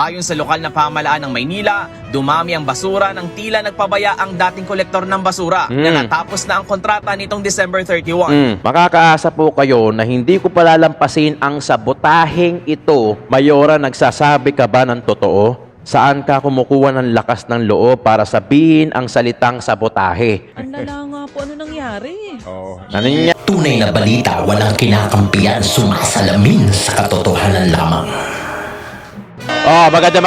Ayon sa lokal na pamahalaan ng Maynila, dumami ang basura nang tila nagpabaya ang dating kolektor ng basura na natapos na ang kontrata nitong December 31. Makakaasa po kayo na hindi ko palalampasin ang sabotaheng ito. Mayora, nagsasabi ka ba ng totoo? Saan ka kumukuha ng lakas ng loob para sabihin ang salitang sabotahe? Ang lala nga po, ano nangyari? Tunay na balita, walang kinakampiyan, sumasalamin sa katotohanan lamang. Magandang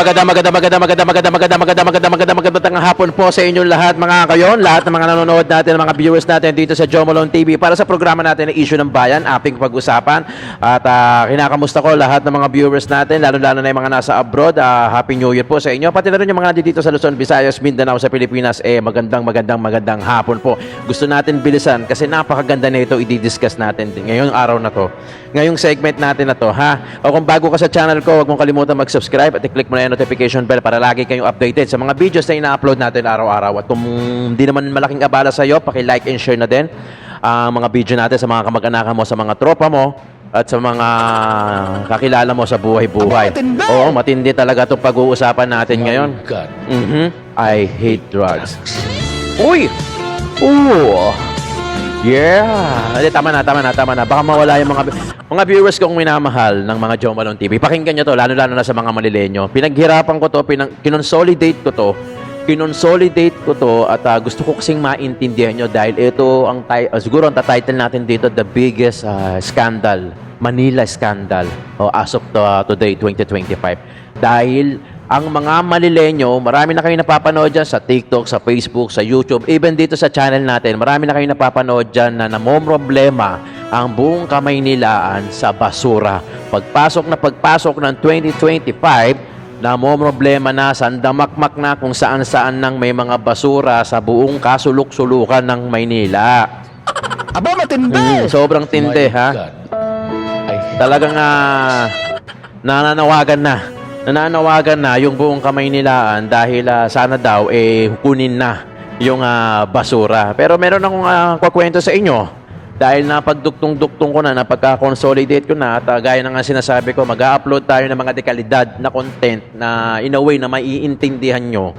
hapon po sa inyong lahat mga kayon, lahat ng mga nanonood natin, mga viewers natin dito sa Jomolon TV para sa programa natin na Issue ng Bayan, ating pag-usapan. At kinakamusta ko lahat ng mga viewers natin, lalo-lalo na yung mga nasa abroad. Happy New Year po sa inyo. Pati na rin yung mga dito sa Luzon, Visayas, Mindanao sa Pilipinas. Magandang hapon po. Gusto natin bilisan kasi napakaganda na ito i-discuss natin ngayong araw na to. Ngayong segment natin na to, ha? O kung bago ka sa channel ko, huwag mong kalimutan mag-subscribe at i-click mo na yung notification bell para lagi kayong updated sa mga videos na ina-upload natin araw-araw. At kung hindi naman malaking abala sa iyo, paki-like and share na din ang mga video natin sa mga kamag-anakan mo, sa mga tropa mo, at sa mga kakilala mo sa buhay-buhay. Oo, matindi talaga itong pag-uusapan natin ngayon. God. I hate drugs. Uy! Oo! Yeah! Tama na. Baka mawala yung mga viewers kong minamahal ng mga Jomolon TV. Pakinggan nyo to, lalo-lalo na sa mga malilenyo. Pinaghirapan ko to, kinonsolidate ko to at gusto ko kasing maintindihan nyo dahil ito ang siguro ang title natin dito, the biggest scandal, Manila scandal as of today, 2025. Dahil ang mga malilenyo, marami na kayo napapanood dyan sa TikTok, sa Facebook, sa YouTube, even dito sa channel natin, marami na kayo napapanood dyan na namomroblema ang buong Kamaynilaan sa basura. Pagpasok ng 2025, namomroblema na, sandamakmak na kung saan-saan nang may mga basura sa buong kasulok-sulukan ng Maynila. Aba, matindi! Sobrang tindi, ha? God. Talagang nananawagan na yung buong Kamaynilaan dahil sana daw hukunin na yung basura. Pero meron akong kwakwento sa inyo dahil napagduktong-duktong ko na, napagka-consolidate ko na at gaya na nga sinasabi ko, mag-upload tayo ng mga dekalidad na content na in a way na maiintindihan nyo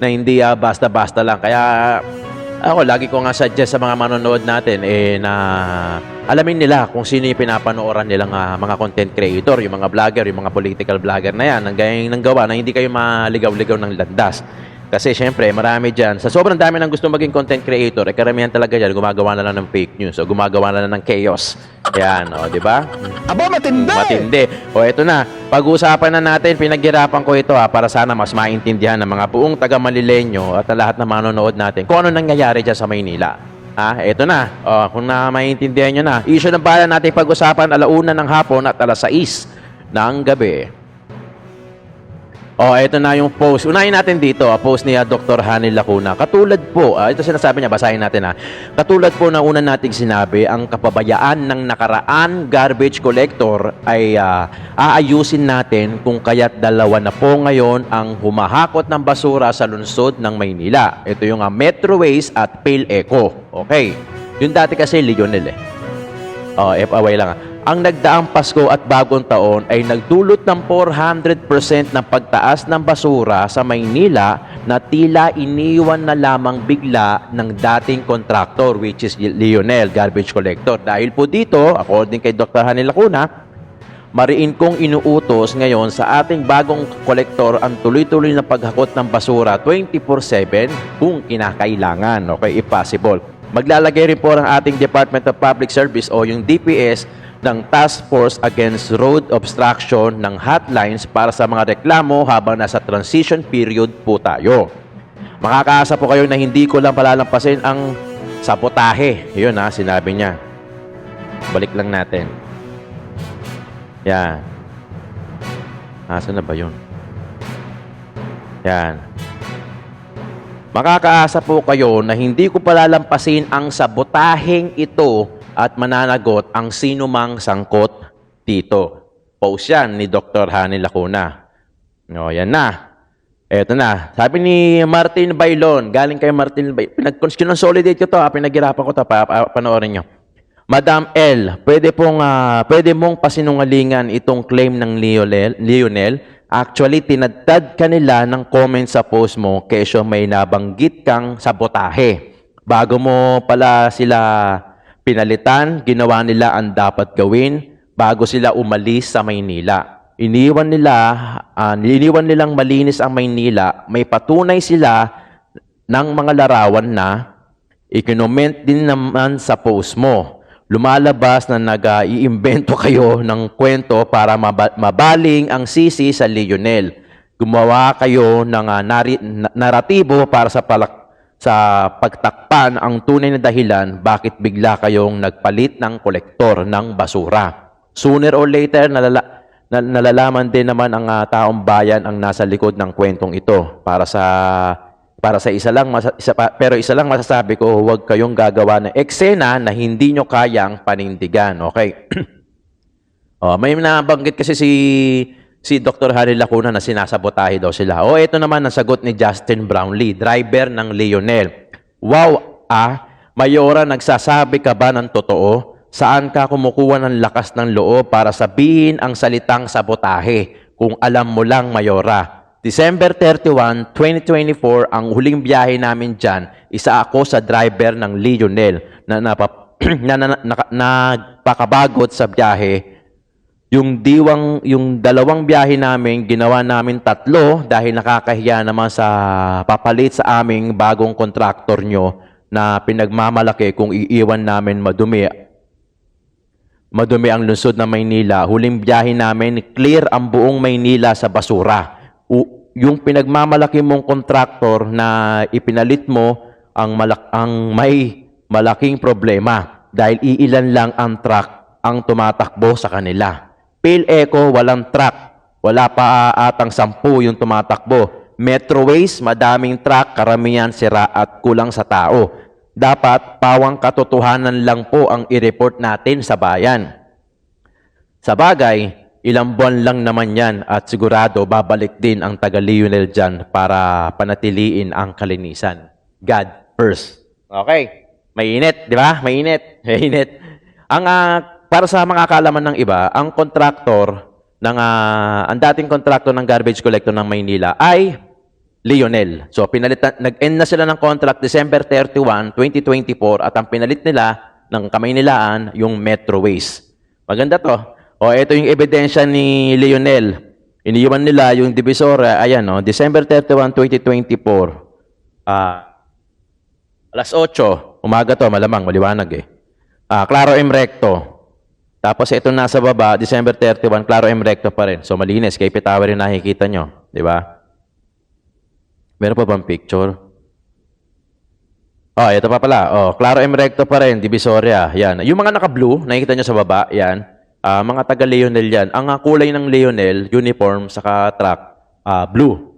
na hindi basta-basta lang. Kaya ako, lagi ko nga suggest sa mga manonood natin na alamin nila kung sino yung pinapanooran nilang mga content creator, yung mga vlogger, yung mga political vlogger na yan, ang gayang nang gawa na hindi kayo maligaw-ligaw ng landas. Kasi syempre, marami dyan. Sa sobrang dami ng gusto maging content creator, karamihan talaga dyan, gumagawa na lang ng fake news o gumagawa na lang ng chaos. Yan, di ba? Aba, matindi! Matindi. O, eto na. Pag-uusapan na natin, pinaghirapan ko ito para sana mas maintindihan ng mga buong taga-Malilenyo at lahat na manonood natin kung ano nangyayari dyan sa Maynila. Eto na. Kung maintindihan nyo na. Issue ng bayan natin pag-usapan 1:00 ng hapon at 6:00 ng gabi. Ito na yung post. Unahin natin dito, post ni Dr. Hanel Lacuna. Katulad po, ito sinasabi niya, basahin natin Katulad po na una nating sinabi, ang kapabayaan ng nakaraan garbage collector ay aayusin natin kung kaya't dalawa na po ngayon ang humahakot ng basura sa lungsod ng Maynila. Ito yung Metro Waste at Pale Eco. Okay. Yung dati kasi Lionel FAY lang Ang nagdaang Pasko at Bagong Taon ay nagdulot ng 400% ng pagtaas ng basura sa Maynila na tila iniwan na lamang bigla ng dating contractor which is Lionel, garbage collector. Dahil po dito, according kay Dr. Hanel Lacuna, mariin kong inuutos ngayon sa ating bagong kolektor ang tuloy-tuloy na paghakot ng basura 24/7 kung kinakailangan, okay, if possible. Maglalagay rin po ang ating Department of Public Service o yung DPS ng Task Force Against Road Obstruction ng hotlines para sa mga reklamo habang nasa transition period po tayo. Makakaasa po kayo na hindi ko lang palalampasin ang sabotahe. Yun sinabi niya. Balik lang natin. Yan. Asan na ba yun? Yan. Makakaasa po kayo na hindi ko palalampasin ang sabotaheng ito at mananagot ang sino mang sangkot dito. Post yan ni Dr. Hanel Lacuna. Yan na. Eto na. Sabi ni Martin Bailon, galing kay Martin Bailon, pinag-consolidate ko to, pinaghirapan ko to, panoorin nyo. Madam L, pwede mong pasinungalingan itong claim ng Lionel Actually, tinadtad ka nila ng comment sa post mo kesyo may nabanggit kang sabotahe. Bago mo pala sila pinalitan, ginawa nila ang dapat gawin bago sila umalis sa Maynila. Iniwan nilang malinis ang Maynila. May patunay sila ng mga larawan na ikinoment din naman sa post mo. Lumalabas na nag-iimbento kayo ng kwento para mabaling ang sisi sa Lionel. Gumawa kayo ng naratibo para sa pagtakpan ang tunay na dahilan bakit bigla kayong nagpalit ng kolektor ng basura. Sooner or later, nalalaman din naman ang taong bayan ang nasa likod ng kwentong ito. Pero isa lang masasabi ko, huwag kayong gagawa ng eksena na hindi nyo kayang panindigan. Okay? May nabanggit kasi si Dr. Harry Lacuna na sinasabotahe daw sila. Ito naman ang sagot ni Justin Brownlee, driver ng Lionel. Wow, Mayora, nagsasabi ka ba ng totoo? Saan ka kumukuha ng lakas ng loob para sabihin ang salitang sabotahe? Kung alam mo lang, Mayora. December 31, 2024, ang huling biyahe namin dyan, isa ako sa driver ng Lionel na nagpakabagot sa biyahe. Yung dalawang biyahe namin, ginawa namin 3 dahil nakakahiya naman sa papalit sa aming bagong kontraktor nyo na pinagmamalaki kung iiwan namin madumi ang lungsod ng Maynila. Huling biyahe namin, clear ang buong Maynila sa basura. Yung pinagmamalaki mong kontraktor na ipinalit mo ang may malaking problema dahil iilan lang ang truck ang tumatakbo sa kanila. PhilEco, walang truck. Wala pa atang 10 yung tumatakbo. Metroways, madaming truck, karamihan sira at kulang sa tao. Dapat pawang katotohanan lang po ang i-report natin sa bayan. Sa bagay, ilang buwan lang naman yan at sigurado babalik din ang taga Lionel dyan para panatiliin ang kalinisan. God first. Okay. Mainit, di ba? Mainit. Para sa mga kaalaman ng iba, ang dating kontraktor ng garbage collector ng Maynila ay Lionel. So, nag-end na sila ng contract December 31, 2024 at ang pinalit nila ng Kamaynilaan yung Metroways. Maganda to. Ito yung ebidensya ni Lionel. Iniwan nila yung Divisoria, December 31, 2024. Alas 8, umaga to, malamang, maliwanag Claro M. Recto. Tapos ito nasa baba, December 31, Claro M. Recto pa rin. So malinis, kay Tower yung nakikita nyo. Di ba? Meron pa bang picture? Ito pa pala. Claro M. Recto pa rin, Divisoria. Yan. Yung mga naka-blue, nakikita nyo sa baba, yan. Mga taga-Lionel yan. Ang kulay ng Lionel, uniform, saka truck, blue.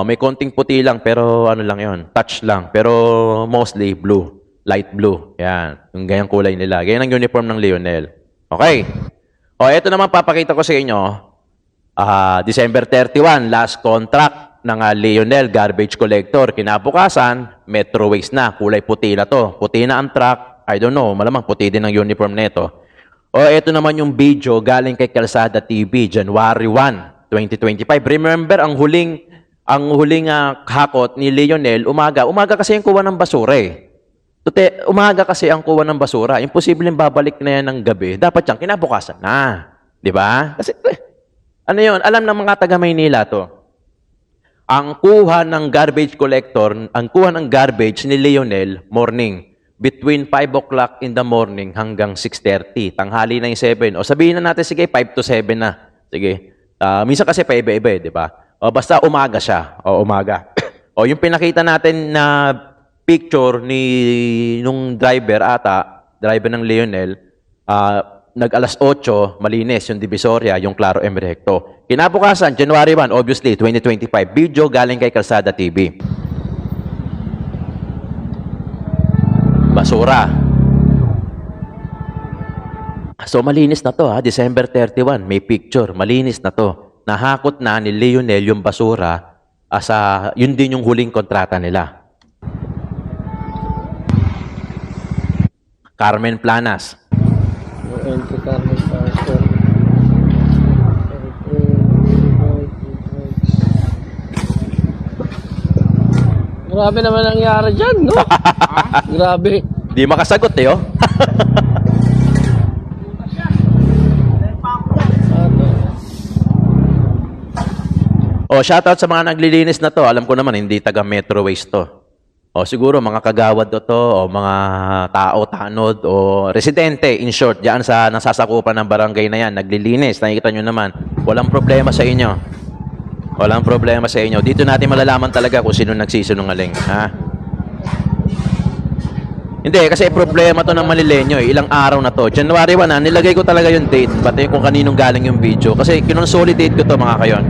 May konting puti lang, pero ano lang yon, touch lang. Pero mostly blue, light blue. Yan. Yung ganyang kulay nila. Ganyan ang uniform ng Lionel. Okay. Ito naman papakita ko sa inyo. December 31, last contract ng Lionel garbage collector. Kinabukasan, Metroways na. Kulay puti na to. Puti na ang truck. I don't know. Malamang puti din ang uniform nito. Ito naman yung video galing kay Kalsada TV, January 1, 2025. Remember, ang huling hakot ni Lionel, umaga kasi yung kuha ng basura umaga kasi ang kuha ng basura. Imposibleng babalik na yan ng gabi. Dapat yan, kinabukasan na. Di ba? Kasi, ano yun? Alam ng mga taga Maynila to. Ang kuha ng garbage ni Lionel, morning. Between 5 o'clock in the morning hanggang 6:30. Tanghali na yung 7. Sabihin na natin, sige, 5 to 7 na. Sige. Minsan kasi paiba-iba, di ba? Basta umaga siya. Umaga. Yung pinakita natin na picture nung driver ng Lionel, nag-alas 8, malinis yung Divisoria, yung Claro M. Recto. Kinabukasan, January 1, obviously, 2025. Video galing kay Kalsada TV. Basura. So, malinis na to, December 31, may picture. Malinis na to. Nahakot na ni Lionel yung basura yun din yung huling kontrata nila. Carmen Planas. Grabe naman nangyari dyan, no? Grabe. Di makasagot eh, oh. Oh, shoutout sa mga naglilinis na to. Alam ko naman, hindi taga Metro Waste to. O siguro mga kagawad to, o mga tao, tanod, o residente, in short, diyan sa nasasakupan ng barangay na yan, naglilinis, nakikita nyo naman, walang problema sa inyo. Walang problema sa inyo. Dito natin malalaman talaga kung sino nagsisinungaling, ha? Hindi, kasi problema to ng Manileño, eh. Ilang araw na to. January 1, nilagay ko talaga yung date, pati kung kaninong galing yung video. Kasi kinonsolidate ko to, mga kayon.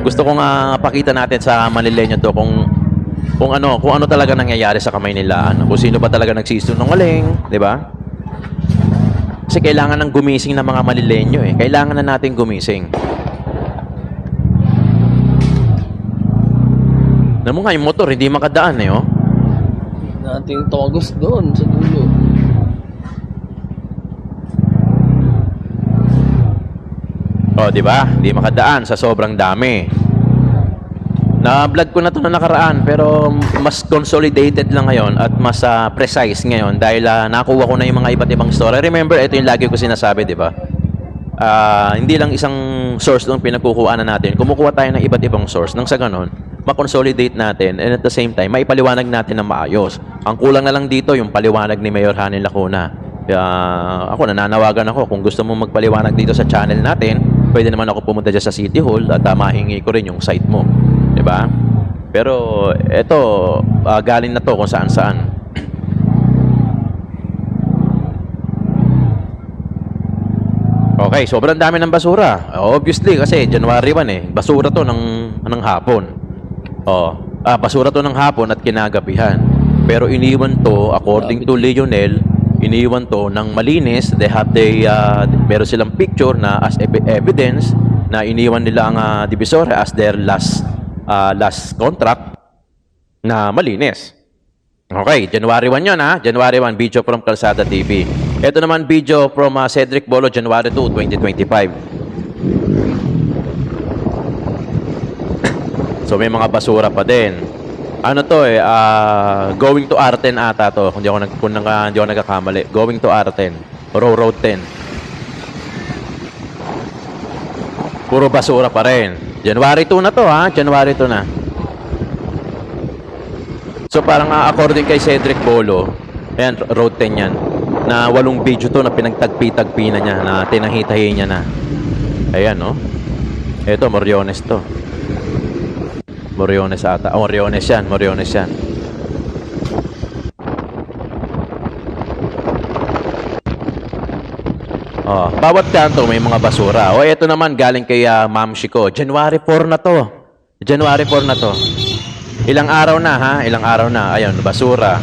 Gusto kong pakita natin sa Manileño to kung ano talaga nangyayari sa kamay nila, kung sino ba talaga nagsisinungaling, di ba? Kasi kailangan ng gumising ng mga Manileño eh. Kailangan na natin gumising. Alam mo nga, yung motor, hindi makadaan eh, oh. Nating togos doon sa dulo. Oh, di ba? Hindi makadaan sa sobrang dami. Na-vlog ko na to na nakaraan pero mas consolidated lang ngayon at mas precise ngayon dahil nakuha ko na yung mga iba't ibang story. Remember, ito yung lagi ko sinasabi, di ba? Hindi lang isang source yung pinagkukuhaan na natin. Kumukuha tayo ng iba't ibang source. Nang sa ganon, makonsolidate natin and at the same time, maipaliwanag natin ng maayos. Ang kulang na lang dito, yung paliwanag ni Mayor Hanel Lacuna. Ako, nananawagan ako. Kung gusto mo magpaliwanag dito sa channel natin, pwede naman ako pumunta dyan sa City Hall at mahingi ko rin yung site mo. Diba? Pero ito, galing na to kung saan-saan. Okay, sobrang dami ng basura. Obviously, kasi January 1 eh. Basura to ng hapon. Basura to ng hapon at kinagabihan. Pero iniwan to, according to Lionel, iniwan to ng malinis. Meron silang picture na as evidence na iniwan nila ang Divisoria as their last contract na malinis. Okay, January 1 yun, ha? January 1, video from Calzada TV. Ito naman video from Cedric Bolo, January 2, 2025. So may mga basura pa din. Ano to eh, going to R10 ata to, kung hindi ako nagkakamali. Going to R10, Road 10. Puro basura pa rin. January 2 na to, ha? January 2 na. So parang according kay Cedric Bolo, ayan, Road 10 yan, na 8 video to na pinagtagpi-tagpi na niya, na tinahitahi niya na. Ayan, no? Ito, Moriones to. Moriones ata. Moriones yan. Bawat kanto may mga basura. Ito naman galing kay Ma'am Shiko. January 4 na to. Ilang araw na, ha? Ayun, basura.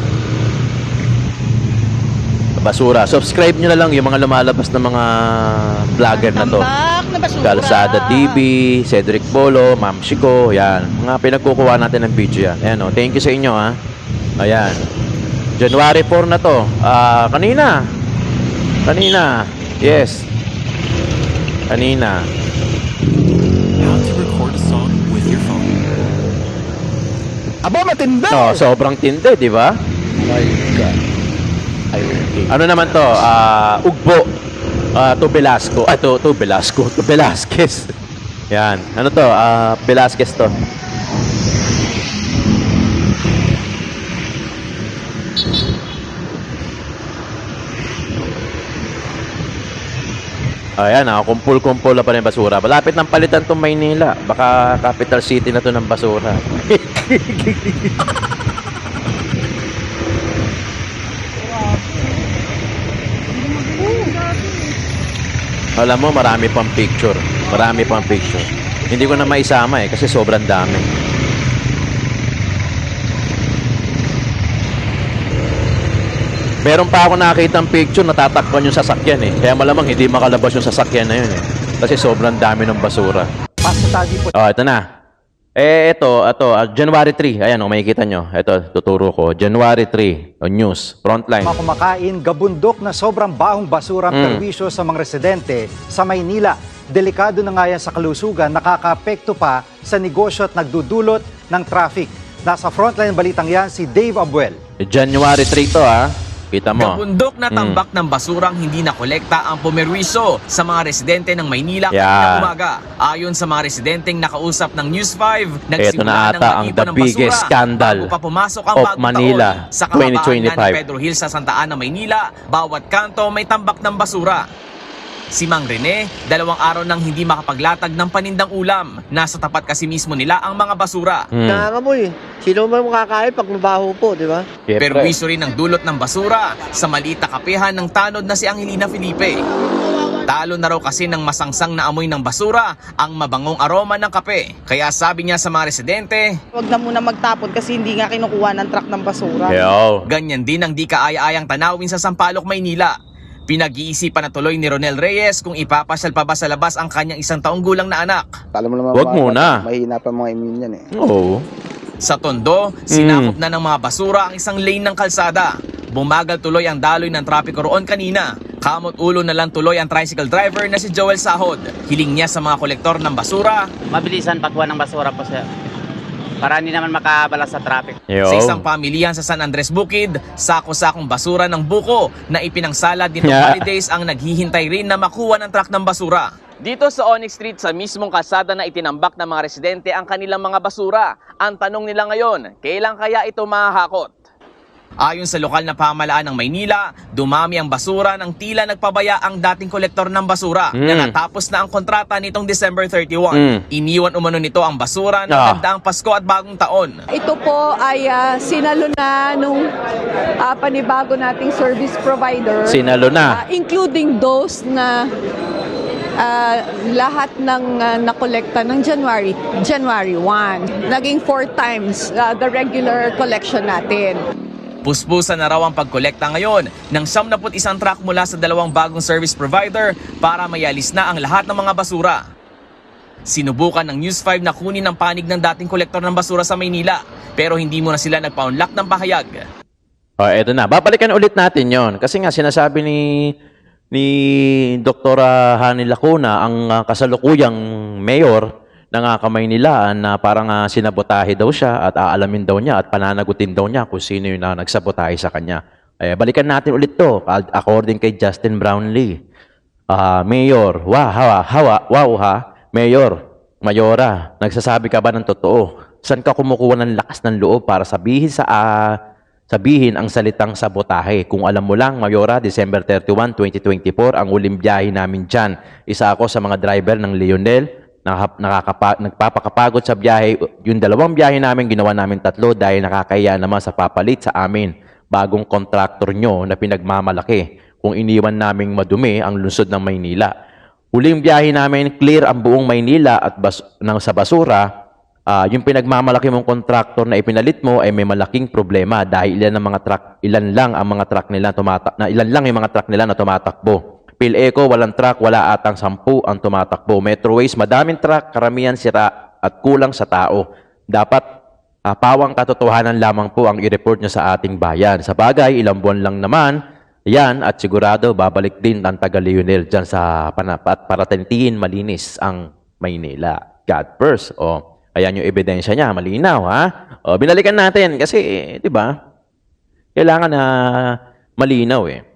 Subscribe nyo na lang yung mga lumalabas na mga vlogger na to. Calzada TV, Cedric Bolo, Ma'am Shiko, yan. Mga pinagkukuha natin ng video yan. Ayan, thank you sa inyo, ha? Ayan. January 4 na to. Kanina. Yes. Kanina. How to record a song with your phone. Aba, matindi! Sobrang tindi, di ba? My God. Ano naman to? Ugbo. To Velasco. To Velasquez. Yan. Ano to? Velasquez to. Ayan, kumpul-kumpul na pa rin basura. Malapit ng palitan itong Maynila. Baka capital city na to ng basura. Alam mo, marami pang picture. Hindi ko na maisama kasi sobrang dami. Meron pa ako nakakitang picture, natatakpan yung sasakyan eh. Kaya malamang hindi makalabas yung sasakyan na yun eh. Kasi sobrang dami ng basura. Ito na. Ito, January 3. Ayan, makikita nyo. Ito, tuturo ko. January 3, news, frontline. Mga kumakain, gabundok na sobrang bahong basura ang perwisyo sa mga residente sa Maynila. Delikado na nga yan sa kalusugan, nakakaapekto pa sa negosyo at nagdudulot ng traffic. Nasa frontline balitang yan si Dave Abuel. January 3 to ha. Kita mo. Gabundok na tambak ng basurang hindi nakolekta ang pumerwiso sa mga residente ng Maynila Yeah. kaninang umaga. Ayon sa mga residenteng nakausap ng News 5, Ito nagsimula na ng ata ang mag-ipon the ng biggest basura scandal bago pa pumasok ang of bagong Manila taon. Sa kahabaan nga 2025. ng Pedro Hill sa Santa Ana, Maynila, bawat kanto may tambak ng basura. Si Mang Rene, 2 araw nang hindi makapaglatag ng panindang ulam. Nasa tapat kasi mismo nila ang mga basura. Nangangamoy. Sino man makakain pag mabaho po, di ba? Pero wiso rin ang dulot ng basura sa maliit na kapehan ng tanod na si Angelina Felipe. Talo na raw kasi ng masangsang na amoy ng basura ang mabangong aroma ng kape. Kaya sabi niya sa mga residente, Huwag na muna magtapon kasi hindi nga kinukuha ng truck ng basura. Yo. ganyan din ang di kaaya-ayang tanawin sa Sampaloc, Maynila. Pinag-iisipan na tuloy ni Ronel Reyes kung ipapasyal pa ba sa labas ang kanyang 1 taong gulang na anak. Alam mo naman, Wag muna. mahina pa mga immune yan eh. Oo. Sa Tondo, sinakop na ng mga basura ang isang lane ng kalsada. Bumagal tuloy ang daloy ng trapiko roon kanina. Kamot ulo na lang tuloy ang tricycle driver na si Joel Sahod. Hiling niya sa mga kolektor ng basura. Mabilisan pagkuha ng basura po sir. Para hindi naman makabala sa traffic. Yo. Sa isang pamilyan sa San Andres Bukid, sako-sakong basura ng buko na ipinangsala dito Yeah. holidays ang naghihintay rin na makuha ng truck ng basura. Dito sa Onyx Street, sa mismong kalsada na itinambak ng mga residente ang kanilang mga basura. Ang tanong nila ngayon, kailan kaya ito mahahakot? Ayon sa lokal na pamahalaan ng Maynila, dumami ang basura ng tila nagpabaya ang dating kolektor ng basura na natapos na ang kontrata nitong December 31. Iniwan umano nito ang basura ng handang Pasko at Bagong Taon. Ito po ay sinalo na nung panibago nating service provider. Sinalo na. Including those na lahat ng nakolekta ng January 1. Naging 4 times the regular collection natin. Puspusan na raw ang pagkolekta ngayon ng 71 truck mula sa 2 bagong service provider para mayalis na ang lahat ng mga basura. Sinubukan ng News 5 na kunin ang panig ng dating kolektor ng basura sa Maynila pero hindi mo na sila nagpa-unlock ng pahayag. Oh, eto na. Babalikan ulit natin yon. Kasi nga sinasabi ni Dr. Hani Lacuna, ang kasalukuyang mayor ng Kamaynilaan, na parang sinabotahe daw siya at aalamin daw niya at pananagutin daw niya kung sino yung nagsabotahe sa kanya. Balikan natin ulit to. According kay Justin Brownlee, Mayor, Mayor, Mayora, nagsasabi ka ba ng totoo? Saan ka kumukuha ng lakas ng loob para sabihin ang salitang sabotahe? Kung alam mo lang, Mayora, December 31, 2024, ang huling biyahe namin dyan. Isa ako sa mga driver ng Lionel. Nagpapakapagod sa biyahe. Yung 2 biyahe namin, ginawa namin 3 dahil nakakaya naman sa papalit sa amin. Bagong kontraktor nyo na pinagmamalaki. Kung iniwan naming madumi ang lungsod ng Maynila. Huling biyahe namin, clear ang buong Maynila at sa basura. Yung pinagmamalaki mong kontraktor na ipinalit mo ay may malaking problema dahil ilan lang yung mga truck nila na tumatakbo. PhilEco, walang truck, wala atang 10 ang tumatakbo. Metroways, madaming truck, karamihan sira at kulang sa tao. Dapat pawang katotohanan lamang po ang i-report nyo sa ating bayan. Sa bagay, ilang buwan lang naman yan at sigurado babalik din ang taga Lionel dyan sa panapat para tintiin malinis ang Maynila. God first. Ayan yung ebidensya niya, malinaw ha. Binalikan natin kasi, di ba? Kailangan na malinaw eh.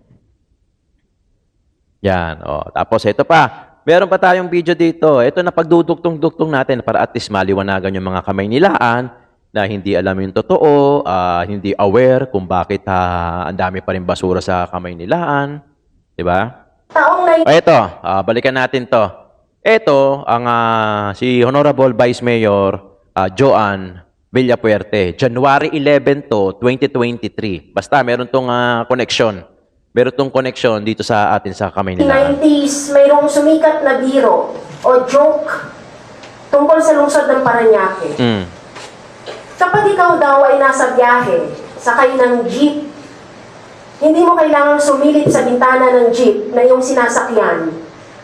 Yan, tapos ito pa. Meron pa tayong video dito. Ito na pagdudugtong-dugtong natin para at least maliwanagan yung mga Kamaynilaan na hindi alam yung totoo, hindi aware kung bakit ang dami pa rin basura sa Kamaynilaan. Diba? Ito, balikan natin to. Ito, ang si Honorable Vice Mayor Joan Villapuerte. January 11 to 2023. Basta meron tong connection. Meron tong connection dito sa atin sa Kamaynilaan. 90s, mayroong sumikat na biro o joke tungkol sa lungsod ng Parañaque. Kapag ikaw daw ay nasa biyahe, sakay ng jeep, hindi mo kailangang sumilip sa bintana ng jeep na iyong sinasakyan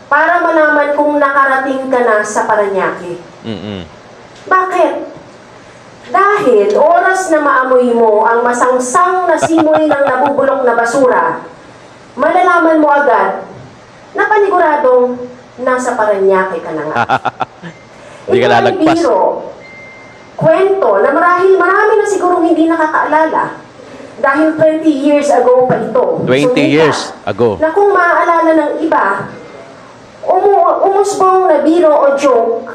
para malaman kung nakarating ka na sa Parañaque. Bakit? Dahil oras na maamoy mo ang masangsang na simoy ng nabubulok na basura, malalaman mo agad na paniguradong nasa Parañaque ka na nga. Hindi ka lalagpas. Biro. kwento na marahil marami na sigurong hindi nakakaalala dahil 20 years ago pa ito. 20 years ago. Na kung maaalala ng iba, umusbong na biro o joke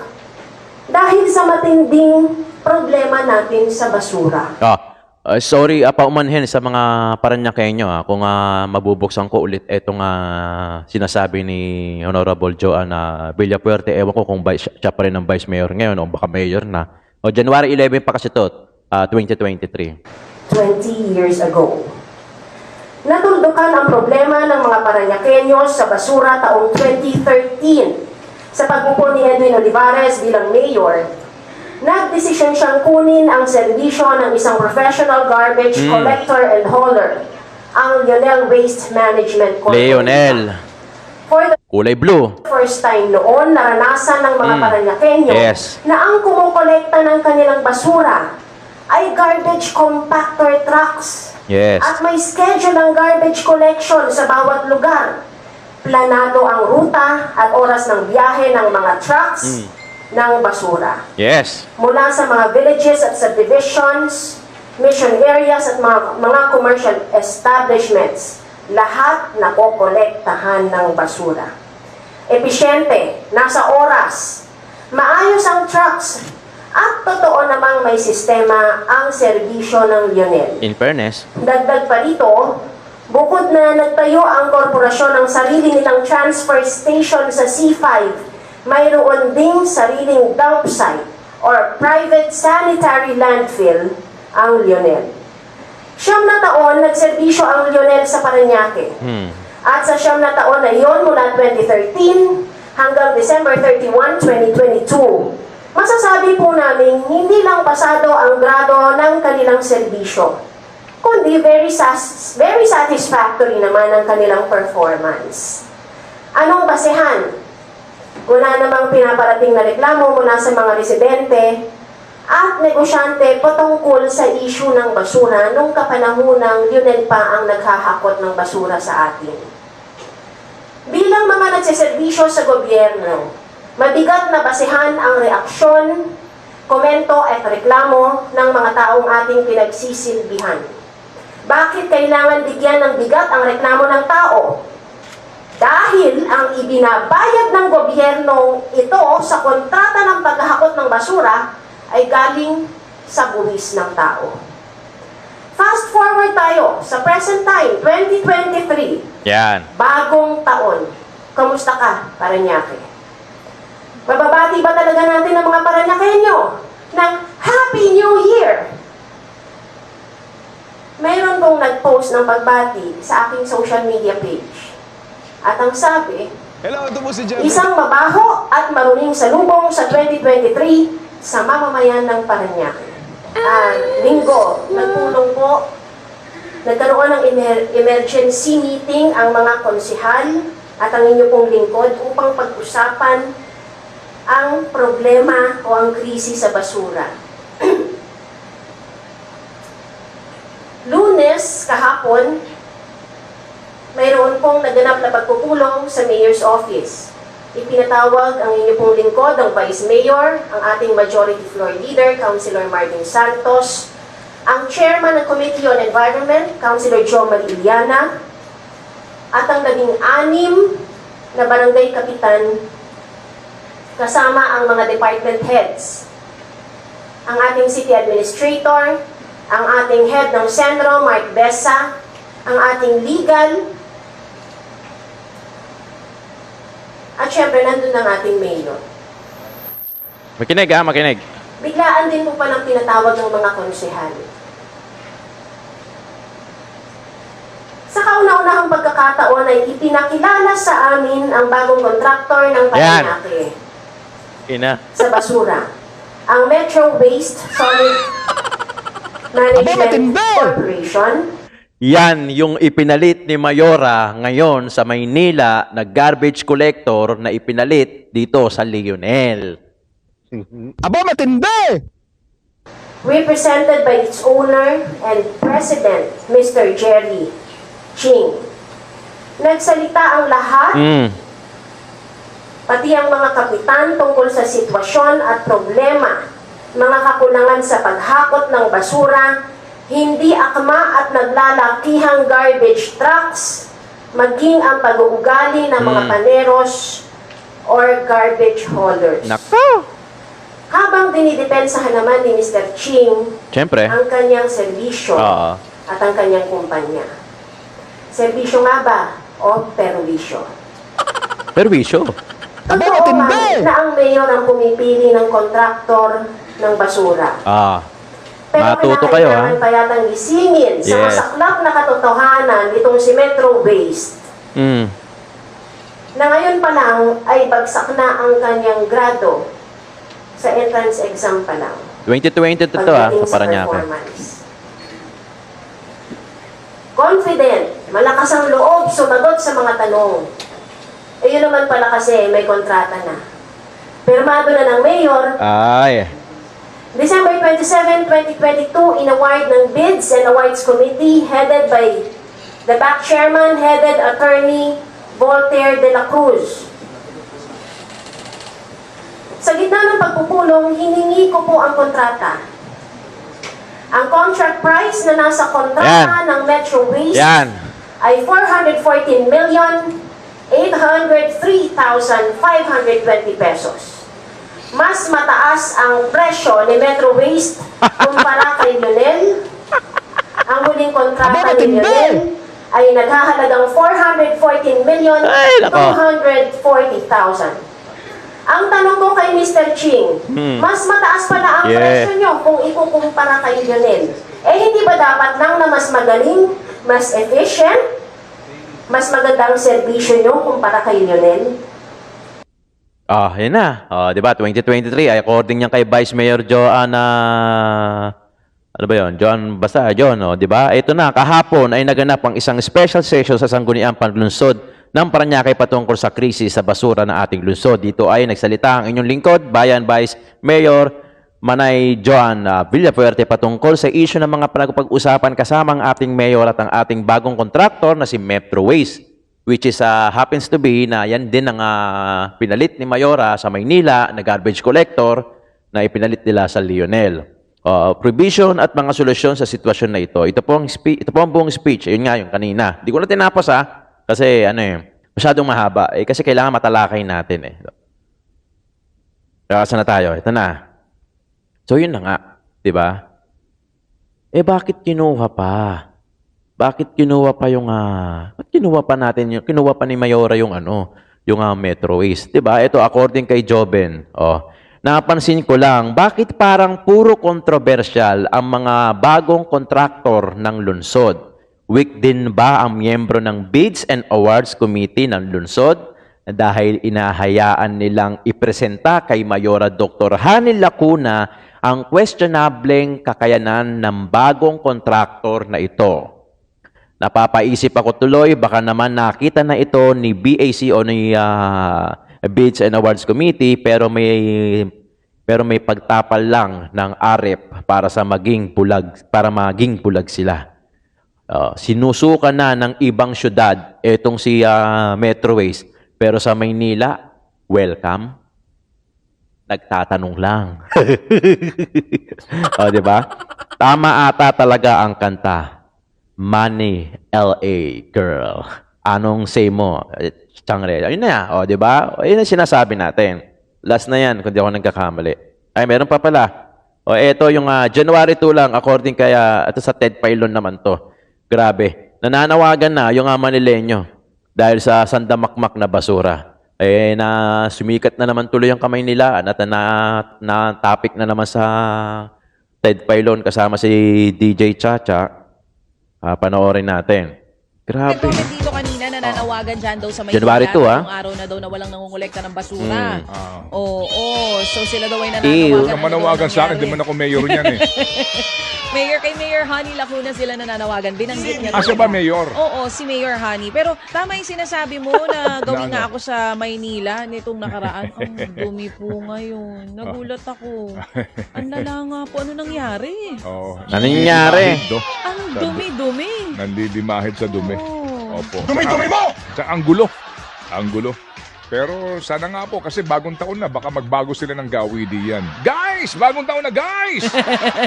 dahil sa matinding problema natin sa basura. Sorry, paumanhin sa mga Parañaqueño kung mabubuksan ko ulit itong sinasabi ni Honorable Joanna Villapuerte. Ewan ko kung siya pa rin ang Vice Mayor ngayon o baka Mayor na. O January 11 pa kasi ito, 2023. 20 years ago. Natuldukan ang problema ng mga Parañaqueños sa basura taong 2013. Sa pagpupo ni Edwin Olivares bilang mayor, nagdesisyon siyang kunin ang serbisyo ng isang professional garbage collector and hauler, ang Lionel Waste Management Corporation. Lionel. For the Kulay blue. first time noon, naranasan ng mga Parañaqueño na ang kumukolekta ng kanilang basura ay garbage compactor trucks. Yes. At may schedule ng garbage collection sa bawat lugar. Planado ang ruta at oras ng biyahe ng mga trucks ng basura. Yes. Mula sa mga villages at subdivisions, mission areas at mga commercial establishments, lahat nakokolektahan ng basura. Episyente, nasa oras, maayos ang trucks, at totoo namang may sistema ang serbisyo ng Lionel. In fairness. Dagdag pa rito, bukod na nagtayo ang korporasyon ng sarili nilang transfer station sa C5, mayroon ding sariling dump site or private sanitary landfill ang Lionel. 9 na taon nagserbisyo ang Lionel sa Parañaque. At sa 9 na taon na iyon mula 2013 hanggang December 31, 2022, masasabi po namin hindi lang pasado ang grado ng kanilang serbisyo, kundi very satisfactory naman ang kanilang performance. Anong basehan? Wala namang pinaparating na reklamo mula sa mga residente at negosyante patungkol sa issue ng basura nung kapanahonang Lionel pa ang naghahakot ng basura sa atin. Bilang mga nagseserbisyo sa gobyerno, mabigat na basehan ang reaksyon, komento at reklamo ng mga taong ating pinagsisilbihan. Bakit kailangan bigyan ng bigat ang reklamo ng tao? Dahil ang ibinabayad ng gobyernong ito sa kontrata ng paghahakot ng basura ay galing sa buwis ng tao. Fast forward tayo sa present time, 2023. Yan. Bagong taon. Kamusta ka, Parañaque? Mababati ba talaga natin ang mga Parañaqueño ng Happy New Year? Mayroon pong nag-post ng pagbati sa aking social media page. At ang sabi, isang mabaho at maruning salubong sa 2023 sa mamamayan ng Parañaque. Linggo, nagpulong po, nagkaroon ng emergency meeting ang mga konsihal at ang inyo pong lingkod upang pag-usapan ang problema o ang krisis sa basura. Lunes, kahapon, mayroon pong naganap na pagpupulong sa Mayor's Office. Ipinatawag ang inyo pong lingkod, ang Vice Mayor, ang ating Majority Floor Leader, Councilor Martin Santos, ang Chairman ng Committee on Environment, Councilor Jo Marie Iliana, at ang 16 na barangay kapitan kasama ang mga department heads, ang ating city administrator, ang ating head ng Sentro, Mark Besa, ang ating legal, at syempre nandun ang ating mayor. Makinig makinig. Biglaan din po pa ng tinatawag ng mga konsehal. Sa kauna-unahang pagkakataon ay ipinakilala sa amin ang bagong kontraktor ng Parañaque sa basura, ang Metro Waste Solid Management Corporation. Yan yung ipinalit ni Mayora ngayon sa Maynila na garbage collector na ipinalit dito sa Lionel. Aba, matindi! Represented by its owner and president, Mr. Jerry Ching. Nagsalita ang lahat, pati ang mga kapitan tungkol sa sitwasyon at problema mga kakulangan sa paghakot ng basura, hindi akma at naglalakihang garbage trucks, maging ang pag-uugali ng mga paneros or garbage haulers. Nako! Habang dinidepensahan naman ni Mr. Ching Siyempre. ang kanyang serbisyo Oo. at ang kanyang kumpanya. Serbisyo nga ba o perwisyo? Perwisyo. Totoo man na ang mayor ang pumipili ng kontraktor ng basura. Pero Matuto kayo, ha? kailangan pa yatang gisingin sa Yes. masaklap na katotohanan itong si Metro Waste na ngayon pa lang ay bagsak na ang kanyang grado sa entrance exam pa lang. 2022 to Pagdating sa Parañaque. performance. Confident, malakas ang loob sumagot sa mga tanong. Eh yun naman pala kasi may kontrata na. Pirmado na ng mayor, Ay. December 27, 2022, inaward ng Bids and Awards Committee headed by the back chairman, headed attorney Voltaire de la Cruz. Sa gitna ng pagpupulong, hiningi ko po ang kontrata. Ang contract price na nasa kontrata ng Metro Waste ay 414,803,520 pesos. Mas mataas ang presyo ni Metro Waste kumpara kay Lionel. Ang huling kontrata ni Lionel ay naghahalagang 414,240,000. Ang tanong ko kay Mr. Ching, mas mataas pala ang presyo nyo kung ikukumpara kay Lionel. Eh hindi ba dapat lang na mas magaling, mas efficient, mas magandang serbisyo nyo kumpara kay Lionel? Yun na. Di ba? 2023, ay according niyan kay Vice Mayor Joan, ano ba yun? Joan Basta, di ba? Ito na, kahapon ay naganap ang isang special session sa Sangguniang Panlunsod ng Parañaque patungkol sa krisis sa basura ng ating lungsod. Dito ay nagsalita ang inyong lingkod, Bayan Vice Mayor Manay Joan Villafuerte patungkol sa issue ng mga pinag-usapan kasama ang ating mayor at ang ating bagong kontraktor na si Metro Waste. Which is happens to be na yan din ang pinalit ni Mayora sa Maynila na garbage collector na ipinalit nila sa Lionel. Provision at mga solusyon sa sitwasyon na ito. Ito po ang buong speech. Yun nga yung kanina. Di ko na tinapos kasi masyadong mahaba. Kasi kailangan matalakay natin Kaya na tayo. Ito na. So yun na nga. Diba? Bakit kinuha pa? Bakit kinuha pa yung bakit kinuha pa natin yung kinuha pa ni Mayora yung yung Metro Waste, 'di ba? Ito according kay Joben. Napansin ko lang, bakit parang puro kontrobersyal ang mga bagong kontraktor ng lungsod? Weak din ba ang miyembro ng Bids and Awards Committee ng lungsod dahil inahayaan nilang ipresenta kay Mayora Dr. Hanil Lacuna ang questionableng kakayanan ng bagong kontraktor na ito? Napapaisip ako tuloy, baka naman nakita na ito ni BAC o ni Bids and Awards Committee pero may pagtapal lang ng AREP para maging bulag sila. Sinusukan na ng ibang syudad itong si Metro Waste pero sa Maynila, welcome. Nagtatanong lang. Di ba? Tama ata talaga ang kanta. Money, LA, girl. Anong say mo? Changre. Ayun na. Di ba? Ayun ang sinasabi natin. Last na yan, kung di ako nagkakamali. Ay, meron pa pala. Ito yung January 2 lang, according kaya, ito sa Ted Pailon naman to. Grabe. Nananawagan na yung Manileño dahil sa sandamakmak na basura. Na sumikat na naman tuloy ang kamay nila at na topic na naman sa Ted Pailon kasama si DJ Chacha. Panoorin natin. Grabe. May comment dito kanina nananawagan dyan daw sa Maynila. January 2, araw na daw na walang nangungulekta ng basura. Oo. So sila daw ay nananawagan. Manawagan sa akin, di man ako mayor niyan Kay Mayor Honey Lacuna sila nananawagan. Binanggit niya. Asa ba mayor? Oo, si Mayor Honey. Pero tama yung sinasabi mo na gawin nga ako sa Maynila nitong nakaraan. Ang dumi po ngayon. Nagulat ako. Ang lala nga po. Ano nangyari? Ano nangyari? Ang dumi-dumi. Nandidimahid sa dumi. Opo. Dumi-dumi mo! Sa anggulo. Pero sana nga po, kasi bagong taon na, baka magbago sila ng gawidi yan. Guys! guys! Bagong taon na, guys!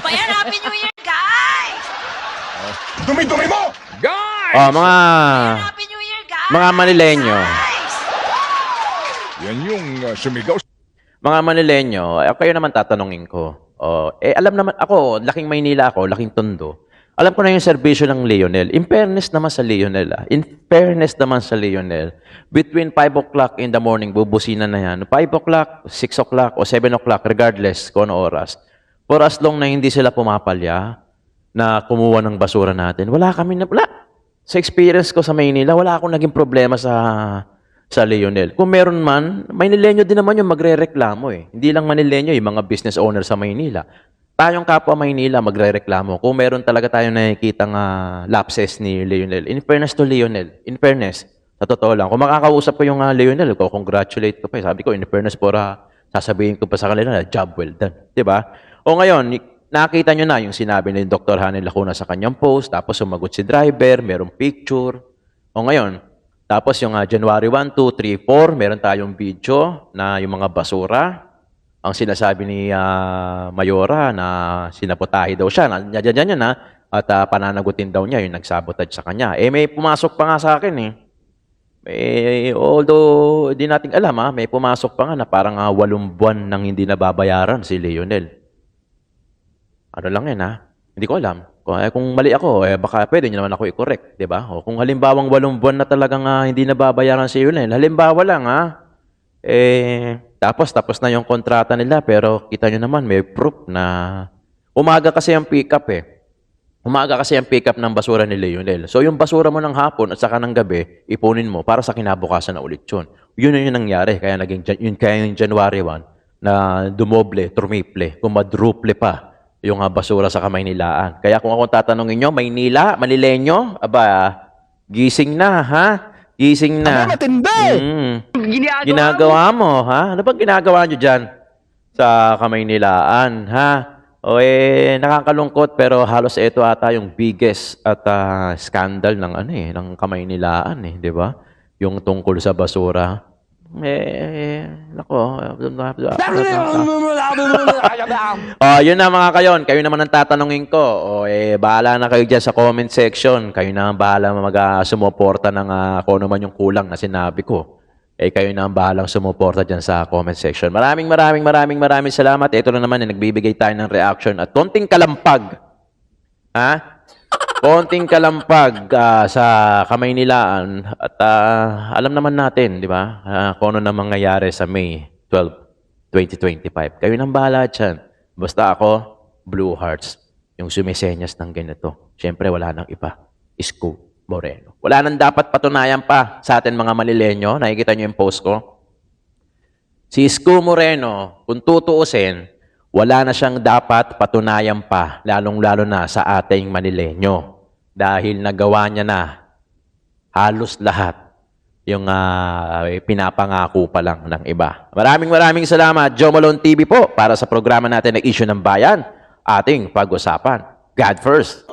Bayan, Happy New Year, guys! Dumi-dumi mo! Guys! Oh, Happy New Year, guys! mga Manilenyo. Yan yung sumigaw. Mga Manilenyo, kayo naman tatanungin ko. Alam naman ako, laking Maynila ako, laking Tondo. Alam ko na yung serbisyo ng Leonel. In fairness naman sa Leonel, between 5 o'clock in the morning, bubusina na yan. 5 o'clock, 6 o'clock, o 7 o'clock, regardless kung ano oras. For as long na hindi sila pumapalya na kumuha ng basura natin, wala. Sa experience ko sa Maynila, wala akong naging problema sa Leonel. Kung meron man, Manileño din naman yung magre-reklamo eh. Hindi lang Manileño, yung mga business owner sa Maynila. Tayong kapwa Maynila magre-reklamo kung meron talaga tayong nakikitang lapses ni Leonel. In fairness to Leonel, sa totoo lang, kung makakausap ko yung Leonel, ko congratulate ko pa. Sabi ko, in fairness sasabihin ko pa sa kanila, job well done. Diba? O ngayon, nakita nyo na yung sinabi ni Dr. Hanel Lacuna sa kanyang post, tapos sumagot si driver, merong picture. O ngayon, tapos yung January 1, 2, 3, 4, meron tayong video na yung mga basura. Ang sinasabi ni Mayora na sinabotahe daw siya, nandiyan na, at pananagutin daw niya yung nagsabotage sa kanya. May pumasok pa nga sa akin although hindi natin alam may pumasok pa nga na parang 8 buwan nang hindi nababayaran si Leonel. Ano lang yan Hindi ko alam. Kung mali ako, baka pwede niyo naman ako i-correct, di ba? O kung halimbawang 8 buwan na talagang hindi nababayaran si Leonel, halimbawa lang tapos na yung kontrata nila, pero kita nyo naman, may proof na umaga kasi ang pick-up Umaga kasi ang pick-up ng basura ni Leonel. So yung basura mo ng hapon at saka ng gabi, ipunin mo para sa kinabukasan na ulit yun. Yun yung nangyari. Kaya yung January 1 na dumoble, trumiple, kumadruple pa yung basura sa Kamaynilaan. Kaya kung ako tatanungin nyo, Maynila, Manileño, gising na, Gising na. Ginagawa mo, Ano bang ginagawa nyo dyan sa Kamaynilaan, nakakalungkot pero halos ito ata yung biggest at scandal ng ng Kamaynilaan, di ba? Yung tungkol sa basura. Yun na mga kayon. Kayo naman ang tatanungin ko. Bahala na kayo dyan sa comment section. Kayo na ang bahala sumuporta ng kung ano man yung kulang na sinabi ko. Kayo na ang bahalang sumuporta dyan sa comment section. Maraming salamat. Ito na naman, nagbibigay tayo ng reaction at konting kalampag. Konting kalampag sa Kamaynilaan at alam naman natin, di ba? Kung ano na mangyayari sa May 12, 2025. Kayo nang bahala dyan. Basta ako, Blue Hearts, yung sumisenyas ng ganito. Siyempre, wala nang iba. Isko Moreno. Wala nang dapat patunayan pa sa atin mga Manileño. Nakikita nyo yung post ko? Si Isko Moreno, kung tutuusin, wala na siyang dapat patunayan pa, lalong-lalo na sa ating Manileño. Dahil nagawa niya na halos lahat yung pinapangako pa lang ng iba. Maraming salamat, Joe Malone TV po, para sa programa natin na Issue ng Bayan, ating pag-usapan. God first.